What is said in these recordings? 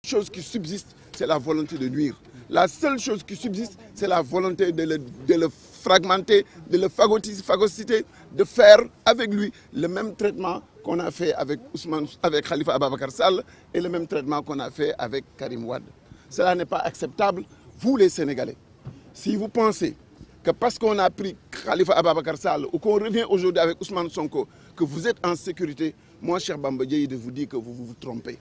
chose qui subsiste, c'est la volonté de nuire. La seule chose qui subsiste, c'est la volonté de le fragmenter, de le phagocyter, de faire avec lui le même traitement qu'on a fait avec Khalifa Ababakar Sall et le même traitement qu'on a fait avec Karim Wade. Cela n'est pas acceptable, vous les Sénégalais. Si vous pensez que parce qu'on a pris Khalifa Ababakar Sall ou qu'on revient aujourd'hui avec Ousmane Sonko, que vous êtes en sécurité, moi, cher Bamba Dièye, de vous dire que vous vous trompez.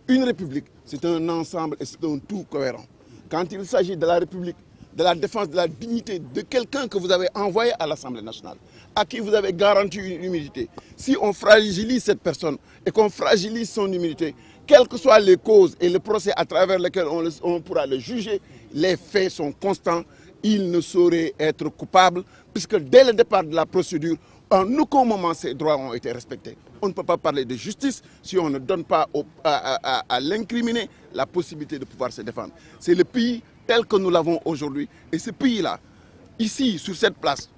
Une république, c'est un ensemble et c'est un tout cohérent. Quand il s'agit de la République, de la défense de la dignité de quelqu'un que vous avez envoyé à l'Assemblée nationale, à qui vous avez garanti une humilité, si on fragilise cette personne et qu'on fragilise son humilité, quelles que soient les causes et le procès à travers lesquels on pourra le juger, les faits sont constants, il ne saurait être coupable, puisque dès le départ de la procédure, en aucun moment ces droits ont été respectés. On ne peut pas parler de justice si on ne donne pas à l'incriminé la possibilité de pouvoir se défendre. C'est le pays tel que nous l'avons aujourd'hui. Et ce pays-là, ici, sur cette place,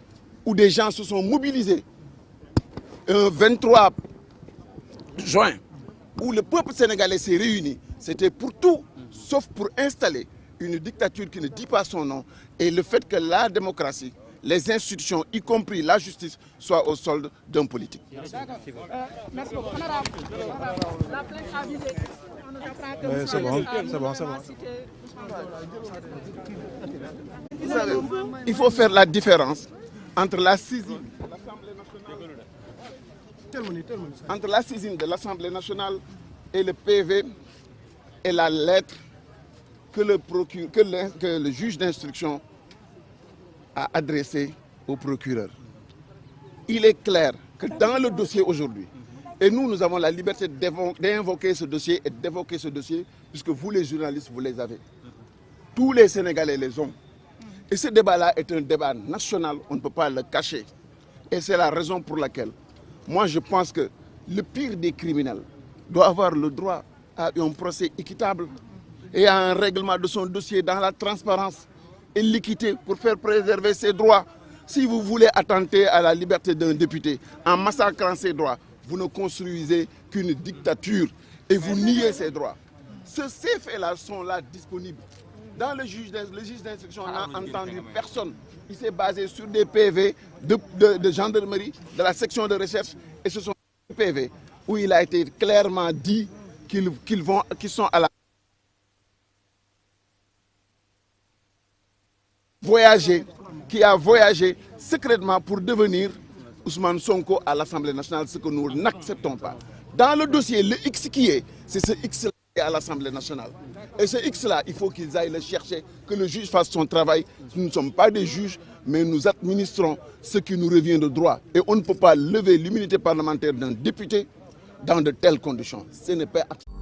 où des gens se sont mobilisés, un 23 juin, où le peuple sénégalais s'est réuni, c'était pour tout, sauf pour installer une dictature qui ne dit pas son nom, et le fait que la démocratie, les institutions, y compris la justice, soient au solde d'un politique. Merci beaucoup. La plainte a visé. C'est bon. Vous savez, il faut faire la différence entre la saisine de l'Assemblée nationale et le PV et la lettre que le juge d'instruction a adressée au procureur. Il est clair que dans le dossier aujourd'hui, et nous avons la liberté d'invoquer ce dossier et d'évoquer ce dossier, puisque vous les journalistes, vous les avez. Tous les Sénégalais les ont. Et ce débat-là est un débat national, on ne peut pas le cacher. Et c'est la raison pour laquelle, moi je pense que le pire des criminels doit avoir le droit à un procès équitable et à un règlement de son dossier dans la transparence et l'équité pour faire préserver ses droits. Si vous voulez attenter à la liberté d'un député en massacrant ses droits, vous ne construisez qu'une dictature et vous niez ses droits. Ces faits-là sont là disponibles. Dans le juge d'instruction, on n'a entendu personne. Il s'est basé sur des PV de gendarmerie, de la section de recherche, et ce sont des PV où il a été clairement dit qu'ils sont à la qui a voyagé secrètement pour devenir Ousmane Sonko à l'Assemblée nationale, ce que nous n'acceptons pas. Dans le dossier, le X qui est, c'est ce X-là qui est à l'Assemblée nationale. Et ce X-là, il faut qu'ils aillent le chercher, que le juge fasse son travail. Nous ne sommes pas des juges, mais nous administrons ce qui nous revient de droit. Et on ne peut pas lever l'immunité parlementaire d'un député dans de telles conditions. Ce n'est pas acceptable.